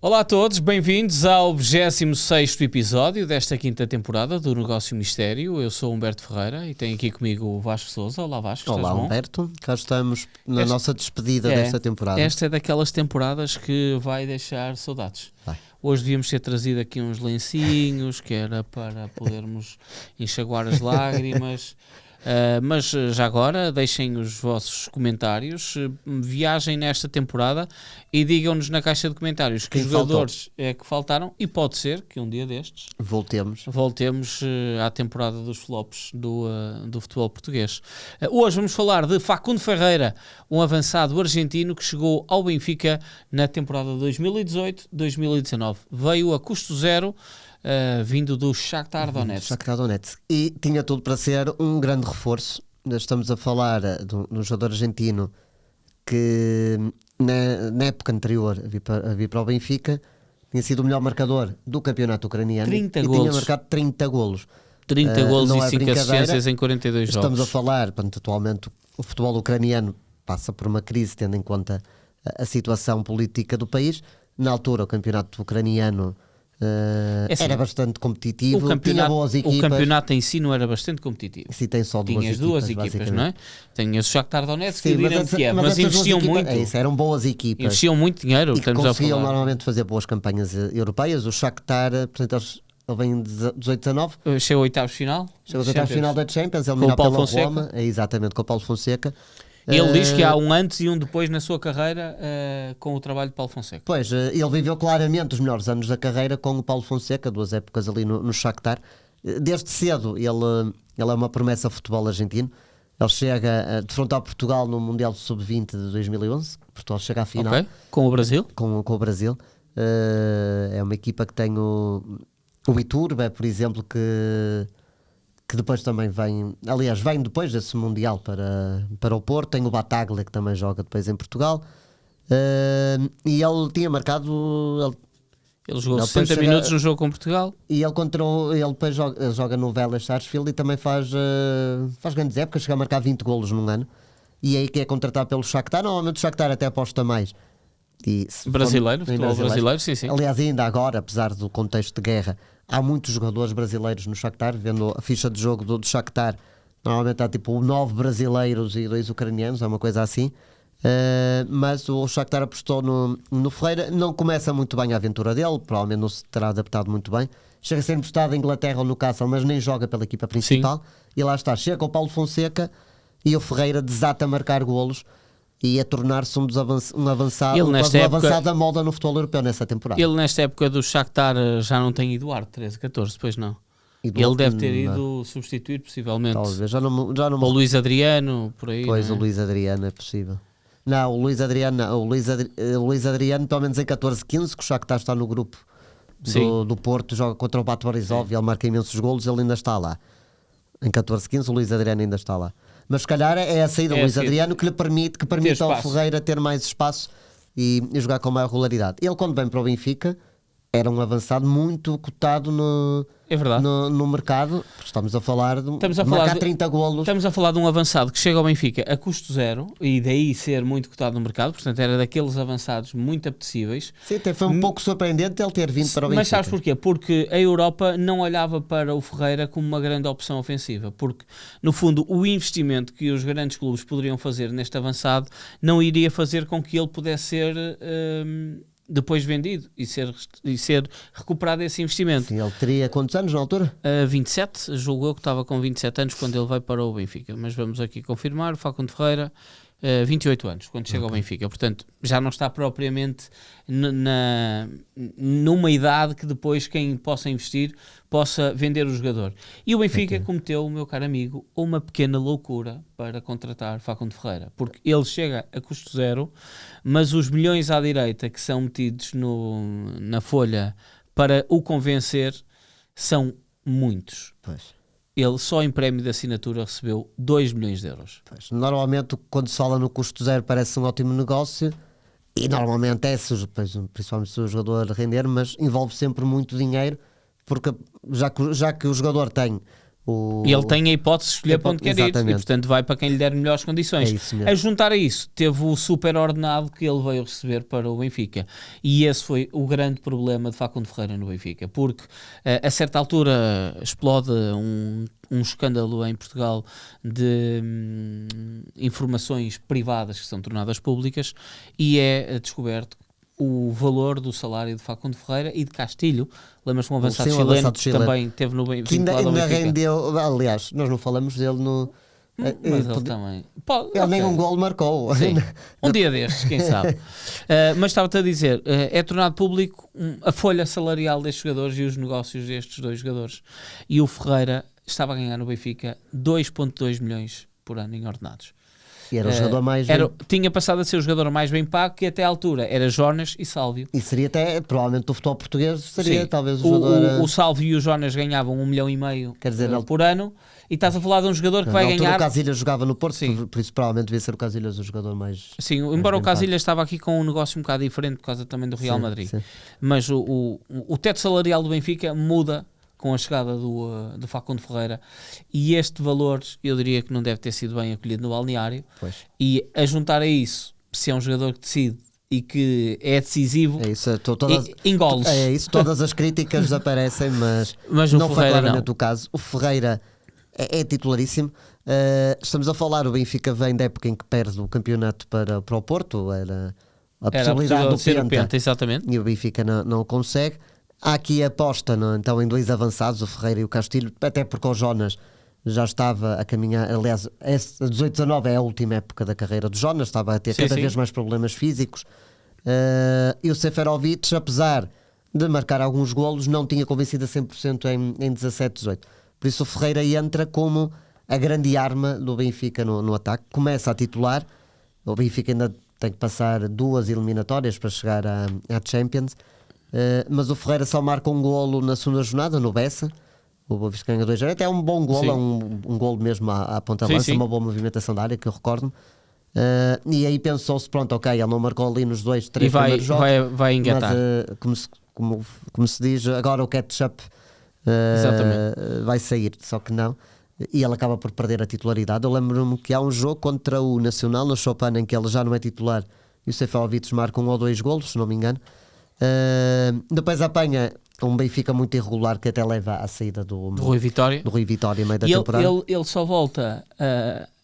Olá a todos, bem-vindos ao 26º episódio desta quinta temporada do Negócio Mistério. Eu sou Humberto Ferreira e tenho aqui comigo o Vasco Sousa. Olá Vasco, Olá estás bom? Humberto, cá estamos na nossa despedida desta temporada. Esta é daquelas temporadas que vai deixar saudades. Vai. Hoje devíamos ter trazido aqui uns lencinhos, que era para podermos enxaguar as lágrimas. Mas já agora deixem os vossos comentários, viajem nesta temporada e digam-nos na caixa de comentários que jogadores é que faltaram, e pode ser que um dia destes voltemos à temporada dos flops do futebol português. Hoje vamos falar de Facundo Ferreira, um avançado argentino que chegou ao Benfica na temporada 2018-2019. Veio a custo zero, vindo do Shakhtar Donetsk. E tinha tudo para ser um grande reforço. Estamos a falar de um jogador argentino que na época anterior a vir para o Benfica tinha sido o melhor marcador do campeonato ucraniano 30 e golos. Tinha marcado 30 golos. 30 golos e 5 assistências em 42 jogos. Estamos a falar, portanto, atualmente o futebol ucraniano passa por uma crise, tendo em conta a situação política do país. Na altura o campeonato ucraniano assim, era bastante competitivo, tinha boas equipas. O campeonato em si não era bastante competitivo. Se tem só duas equipas, não é? Tinhas o Shakhtar Donetsk e o Dinamo Kiev, mas investiam muito. Eram boas equipas. Investiam muito dinheiro. E que conseguiam normalmente fazer boas campanhas europeias. O Shakhtar, portanto, ele vem em 18-19. Chegou ao oitavos final. Chegou ao oitavos final da Champions, eliminado pela Roma. Exatamente, com o Paulo Fonseca. Ele diz que há um antes e um depois na sua carreira com o trabalho de Paulo Fonseca. Pois, ele viveu claramente os melhores anos da carreira com o Paulo Fonseca, 2 épocas ali no Shakhtar. Desde cedo ele é uma promessa do futebol argentino. Ele chega a defrontar Portugal no Mundial Sub-20 de 2011. Portugal chega à final. Okay. Com o Brasil? Com o Brasil. É uma equipa que tem o Iturbe, por exemplo, que depois também vem depois desse Mundial para o Porto. Tem o Bataglia, que também joga depois em Portugal, e ele tinha marcado, ele jogou 60 minutos no jogo com Portugal, e ele depois joga no Vélez Sarsfield e também faz grandes épocas, chega a marcar 20 golos num ano, e é aí que é contratado pelo Shakhtar. Normalmente o Shakhtar até aposta mais brasileiro, futebol brasileiro, sim. Aliás, ainda agora, apesar do contexto de guerra, há muitos jogadores brasileiros no Shakhtar. Vendo a ficha de jogo do Shakhtar, normalmente há tipo 9 brasileiros e 2 ucranianos, é uma coisa assim. Mas o Shakhtar apostou no Ferreira. Não começa muito bem a aventura dele, provavelmente não se terá adaptado muito bem. Chega a ser emprestado à Inglaterra ou no Newcastle, mas nem joga pela equipa principal. Sim. E lá está, chega o Paulo Fonseca e o Ferreira desata a marcar golos e a tornar-se um avançado da moda no futebol europeu nessa temporada. Ele nesta época do Shakhtar já não tem Eduardo 13, 14, depois não. Ele deve ter ido substituir possivelmente. Talvez, já não o Luís Adriano, por aí. Pois, não é? O Luís Adriano é possível. Não, o Luís Adriano, pelo menos em 14-15, que o Shakhtar está no grupo do Porto, joga contra o Bate Borisov e ele marca imensos golos, ele ainda está lá. Em 14-15 o Luís Adriano ainda está lá. Mas se calhar é a saída do Luís Adriano que permite ao Ferreira ter mais espaço e jogar com maior regularidade. Ele, quando vem para o Benfica, era um avançado muito cotado no mercado. Estamos a falar de marcar 30 golos. Estamos a falar de um avançado que chega ao Benfica a custo zero e daí ser muito cotado no mercado. Portanto, era daqueles avançados muito apetecíveis. Sim, até foi um pouco surpreendente ele ter vindo para o Benfica. Mas sabes porquê? Porque a Europa não olhava para o Ferreira como uma grande opção ofensiva. Porque, no fundo, o investimento que os grandes clubes poderiam fazer neste avançado não iria fazer com que ele pudesse ser depois vendido e ser recuperado esse investimento. Sim, ele teria quantos anos na altura? 27, julgo eu que estava com 27 anos quando ele veio para o Benfica, mas vamos aqui confirmar. Facundo Ferreira, 28 anos quando chega ao Benfica, portanto já não está propriamente numa idade que depois quem possa investir possa vender o jogador. E o Benfica cometeu, o meu caro amigo, uma pequena loucura para contratar Facundo Ferreira, porque ele chega a custo zero, mas os milhões à direita que são metidos na folha para o convencer são muitos. Pois. Ele só em prémio de assinatura recebeu 2 milhões de euros. Pois, normalmente quando se fala no custo zero parece um ótimo negócio e normalmente principalmente se o jogador render, mas envolve sempre muito dinheiro, porque já que o jogador tem E ele tem a hipótese de escolher para onde quer ir, e Exatamente. portanto vai para quem lhe der melhores condições. É isso mesmo. A juntar a isso, teve o super ordenado que ele veio receber para o Benfica. E esse foi o grande problema de Facundo Ferreira no Benfica, porque a certa altura explode um escândalo em Portugal de informações privadas que são tornadas públicas, e é descoberto o valor do salário de Facundo Ferreira e de Castilho. Lembras-te um avançado Sim, um chileno avançado que chileno. também teve no Que ainda Benfica. rendeu, aliás, nós não falamos dele no... Mas ele também. Ele nem Ok. um gol marcou. Sim. Um dia destes, quem sabe. Mas estava-te a dizer, é tornado público a folha salarial destes jogadores e os negócios destes dois jogadores. E o Ferreira estava a ganhar no Benfica 2,2 milhões por ano em ordenados. E era o jogador mais... Tinha passado a ser o jogador mais bem pago, que até à altura era Jonas e Sálvio. E seria até, provavelmente, o futebol português seria Sim. talvez o jogador... O Sálvio e o Jonas ganhavam 1,5 milhão Quer dizer, por ano, e estás a falar de um jogador que vai na altura ganhar... o Casillas jogava no Porto, Sim. por isso provavelmente devia ser o Casillas o jogador mais... Sim, embora o bem pago. Casillas estava aqui com um negócio um bocado diferente por causa também do Real Sim, Madrid. sim. Mas o teto salarial do Benfica muda com a chegada do Facundo Ferreira, e este valor eu diria que não deve ter sido bem acolhido no balneário. Pois. E a juntar a isso, se é um jogador que decide e que é decisivo, É isso, engoles. é isso, todas as críticas desaparecem, mas Mas o não foi Ferreira claramente não. o caso. O Ferreira é titularíssimo. Estamos a falar, o Benfica vem da época em que perde o campeonato para o Porto, era a Era a possibilidade do de ser o Penta, Penta, exatamente. e o Benfica não consegue. Há aqui a aposta então em dois avançados, o Ferreira e o Castilho, até porque o Jonas já estava a caminhar. Aliás, a 18-19 é a última época da carreira do Jonas, estava a ter Sim, cada sim. vez mais problemas físicos. E o Seferovic, apesar de marcar alguns golos, não tinha convencido a 100% em 17-18. Por isso o Ferreira entra como a grande arma do Benfica no ataque, começa a titular. O Benfica ainda tem que passar 2 eliminatórias para chegar à Champions. Mas o Ferreira só marca um golo na segunda jornada, no Bessa. O Boa Vista ganha 2-0. Até é um bom golo, Sim. é um golo mesmo à ponta Sim, lança, sim. uma boa movimentação da área, que eu recordo-me. E aí pensou-se, pronto, ok, ele não marcou ali nos 2, 3 E vai, primeiros jogos, vai engatar. mas como se diz, agora o catch-up vai sair, só que não. E ele acaba por perder a titularidade. Eu lembro-me que há um jogo contra o Nacional, no Chopin, em que ele já não é titular e o Seferovic marca 1 ou 2 golos, se não me engano. Depois apanha um Benfica muito irregular que até leva à saída do Rui Vitória. Rui Vitória em meio da E temporada. ele só volta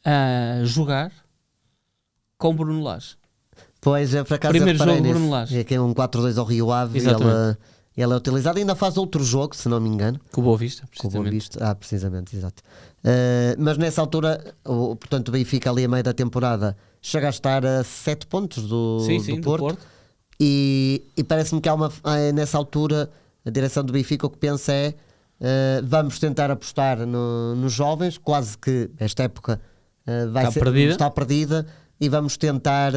a jogar com Bruno Lage. Pois, por acaso Primeiro eu reparei jogo, nisso. Bruno Lage. É que é um 4-2 ao Rio Ave e Exatamente. ele é utilizado. Ainda faz outro jogo, se não me engano. Com o Boa Vista, Com o Boa precisamente. Vista. Precisamente, exato. Mas nessa altura, portanto, o Benfica ali a meio da temporada chega a estar a 7 pontos do Sim, do Porto. E parece-me que nessa altura a direção do Benfica o que pensa é vamos tentar apostar nos jovens, quase que esta época está perdida, e vamos tentar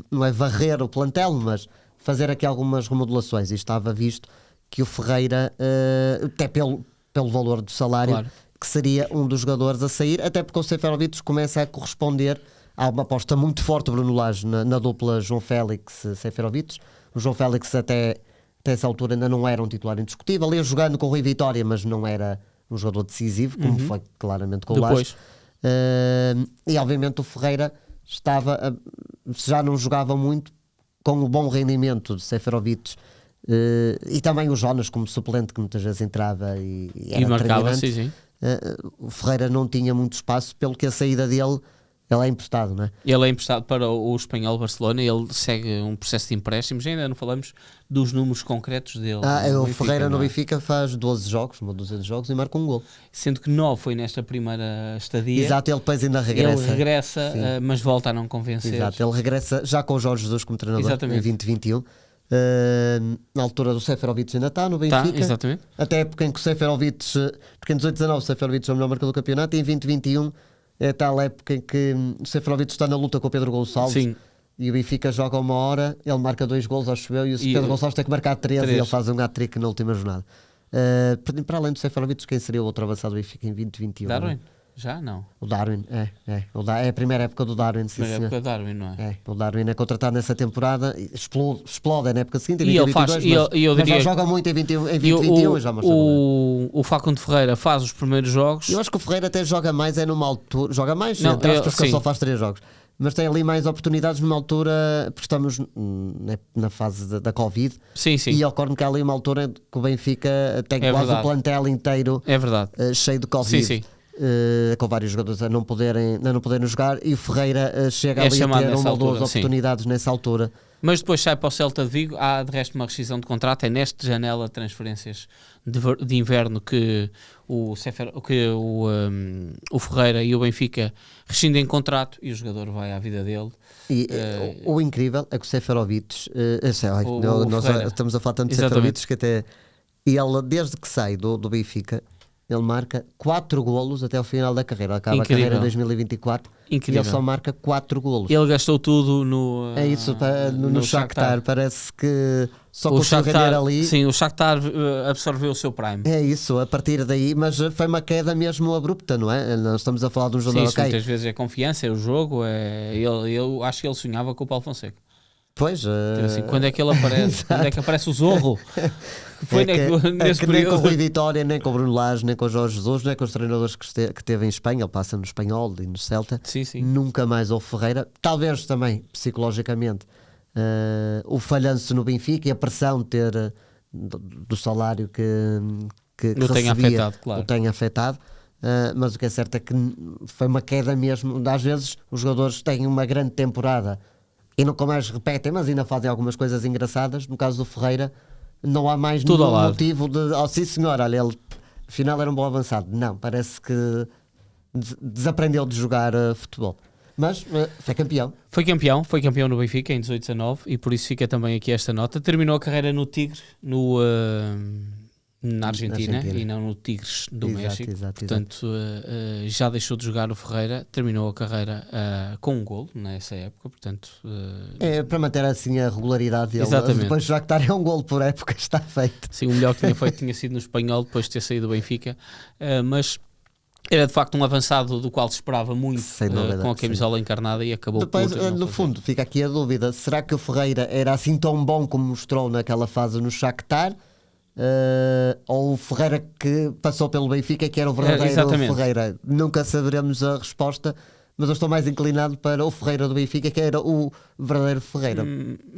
não é varrer o plantel, mas fazer aqui algumas remodelações. E estava visto que o Ferreira, até pelo valor do salário, Claro. que seria um dos jogadores a sair, até porque o Seferovic começa a corresponder. Há uma aposta muito forte do Bruno Lage na dupla João Félix e Seferovic. O João Félix até essa altura ainda não era um titular indiscutível, ia jogando com o Rui Vitória, mas não era um jogador decisivo, como foi claramente com o Lage. Depois. E obviamente o Ferreira já não jogava muito, com o bom rendimento de Seferovic, e também o Jonas como suplente, que muitas vezes entrava e era E marcava, determinante. sim. O Ferreira não tinha muito espaço, pelo que a saída dele, ele é emprestado, não é? Ele é emprestado para o Espanhol Barcelona, ele segue um processo de empréstimos, ainda não falamos dos números concretos dele. O Benfica, Ferreira no não é? Benfica faz 12 jogos, uma dúzia de jogos, e marca um gol. Sendo que 9 foi nesta primeira estadia. Exato, ele depois ainda regressa. Ele regressa, Sim. mas volta a não convencer. Exato, ele regressa já com o Jorge Jesus como treinador. Exatamente. Em 2021. Na altura do Seferovic ainda está no Tá, Benfica. exatamente. Até a época em que o Seferovic, porque em 18-19 o Seferovic é o melhor marcador do campeonato, e em 2021 é tal época em que o Seferovic está na luta com o Pedro Gonçalves. Sim. E o Benfica joga uma hora, ele marca 2 golos, acho eu, e o Pedro Gonçalves tem que marcar 13 e ele faz um hat-trick na última jornada. Para além do Seferovic, quem seria o outro avançado do Benfica em 2021? Darwin. Já não. O Darwin, é a primeira época do Darwin, sim, Primeira senhor. época de Darwin, não é? O Darwin é contratado nessa temporada, explode na época seguinte, em E 20, ele faz, 22, e eu mas já diria, joga muito em 20, em e 2021 já mostrou. o Facundo Ferreira faz os primeiros jogos. Eu acho que o Ferreira até joga mais, numa altura, joga mais, Não, entre aspas, que ele sim. só faz 3 jogos. Mas tem ali mais oportunidades numa altura, porque estamos na fase da Covid, Sim, sim. e ocorre que há ali uma altura que o Benfica tem quase verdade. o plantel inteiro É verdade. cheio de Covid. Sim, sim. Com vários jogadores a não poderem jogar, e o Ferreira chega É ali a chamado ter nessa uma ou duas altura, sim. oportunidades nessa altura. Mas depois sai para o Celta de Vigo. Há de resto uma rescisão de contrato. É nesta janela de transferências de inverno que o Ferreira e o Benfica rescindem contrato e o jogador vai à vida dele. E o incrível é que o Seferovic, nós Ferreira. estamos a falar tanto de Exatamente. Seferovic que até ele, desde que sai do Benfica, ele marca 4 golos até o final da carreira. Acaba Incrível. a carreira em 2024 Incrível. e ele só marca 4 golos. Ele gastou tudo no É isso, no Shakhtar. Parece que só O conseguiu render Shakhtar, ali. sim, o Shakhtar absorveu o seu prime. É isso, a partir daí, mas foi uma queda mesmo abrupta, não é? Nós estamos a falar de um Sim, jogador, isso ok? muitas vezes é confiança, é o jogo. Eu acho que ele sonhava com o Paulo Fonseca. Pois, Assim, quando é que ele aparece? Quando é que aparece o Zorro? Foi nesse que nem com o período. Rui Vitória, nem com o Bruno Lage, nem com o Jorge Jesus, nem com os treinadores que teve em Espanha. Ele passa no Espanhol e no Celta. Sim, sim. Nunca mais houve Ferreira. Talvez também, psicologicamente, o falhanço no Benfica e a pressão de ter do salário que O tenha recebia, afetado, claro. o tenha afetado. Mas o que é certo é que foi uma queda mesmo. Às vezes os jogadores têm uma grande temporada e nunca mais repetem, mas ainda fazem algumas coisas engraçadas. No caso do Ferreira, não há mais Tudo ao nenhum lado. motivo de sim senhor, olha, ele afinal era um bom avançado. Não, parece que desaprendeu de jogar futebol. Mas foi campeão. Foi campeão no Benfica em 18-19 e por isso fica também aqui esta nota. Terminou a carreira no Tigre, na Argentina e não no Tigres do México. Exato. Portanto, já deixou de jogar o Ferreira, terminou a carreira com um golo nessa época. Portanto, É para manter assim a regularidade dele. Exatamente. Depois de Shakhtar é um golo por época, está feito. sim, o melhor que tinha feito tinha sido no Espanhol depois de ter saído do Benfica, mas era de facto um avançado do qual se esperava muito, Sem dúvida, com a camisola encarnada e acabou Depois, por não no fazer. fundo, fica aqui a dúvida: será que o Ferreira era assim tão bom como mostrou naquela fase no Shakhtar? Ou o Ferreira que passou pelo Benfica que era o verdadeiro exatamente. Ferreira? Nunca saberemos a resposta, mas eu estou mais inclinado para o Ferreira do Benfica, que era o verdadeiro Ferreira.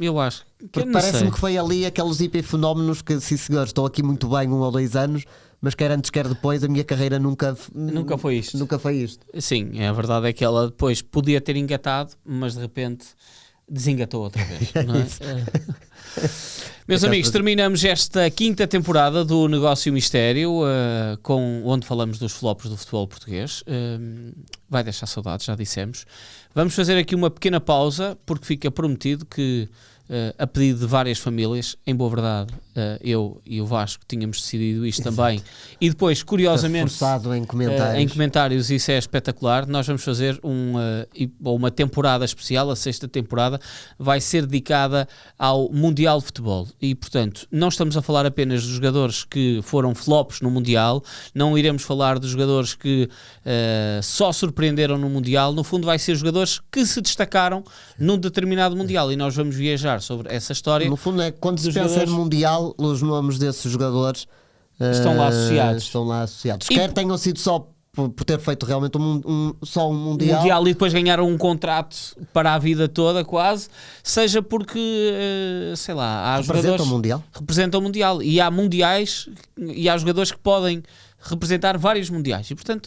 Eu acho que Porque não parece-me sei. que foi ali aqueles hipifenómenos que, sim senhor, estou aqui muito bem 1 ou 2 anos, mas quer antes quer depois, a minha carreira nunca foi isto. Nunca foi isto. Sim, a verdade é que ela depois podia ter engatado, mas de repente desengatou outra vez. Não é? Meus amigos, terminamos esta 5ª temporada do Negócio Mistério, onde falamos dos flops do futebol português. Vai deixar saudades, já dissemos. Vamos fazer aqui uma pequena pausa, porque fica prometido que, a pedido de várias famílias, em boa verdade, eu e o Vasco tínhamos decidido isto também, e depois, curiosamente, Forçado em comentários. isso é espetacular. Nós vamos fazer uma temporada especial. A 6ª temporada vai ser dedicada ao Mundial de Futebol e, portanto, não estamos a falar apenas dos jogadores que foram flops no Mundial, não iremos falar dos jogadores que só surpreenderam no Mundial. No fundo, vai ser jogadores que se destacaram num determinado Mundial e nós vamos viajar sobre essa história. No fundo, é quando se dos pensa jogadores- em Mundial, os nomes desses jogadores Estão lá associados. Estão lá associados. E- Quer tenham sido só por ter feito realmente só um Mundial. Mundial e depois ganharam um contrato para a vida toda quase, seja porque, sei lá, há Representa jogadores o Mundial. representam o Mundial e há mundiais e há jogadores que podem representar vários mundiais e portanto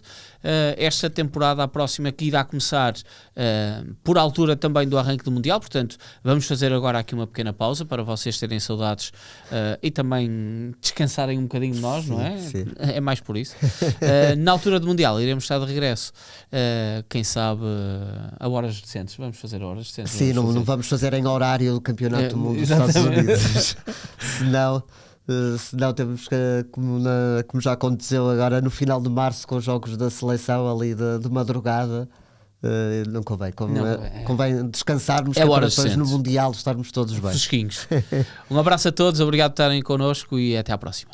esta temporada, a próxima, que irá começar por altura também do arranque do Mundial, portanto vamos fazer agora aqui uma pequena pausa para vocês terem saudades e também descansarem um bocadinho de nós, não é? sim. É mais por isso. Na altura do Mundial iremos estar de regresso, quem sabe a horas decentes, vamos fazer a horas decentes. Sim, vamos não fazer. vamos fazer em horário do Campeonato do Mundo dos exatamente. Estados Unidos. Senão temos que, como já aconteceu agora no final de março com os jogos da seleção ali de madrugada, não convém. Convém descansarmos É que para horas depois no decentes. Mundial estarmos todos bem. Fresquinhos. Um abraço a todos, obrigado por estarem connosco e até à próxima.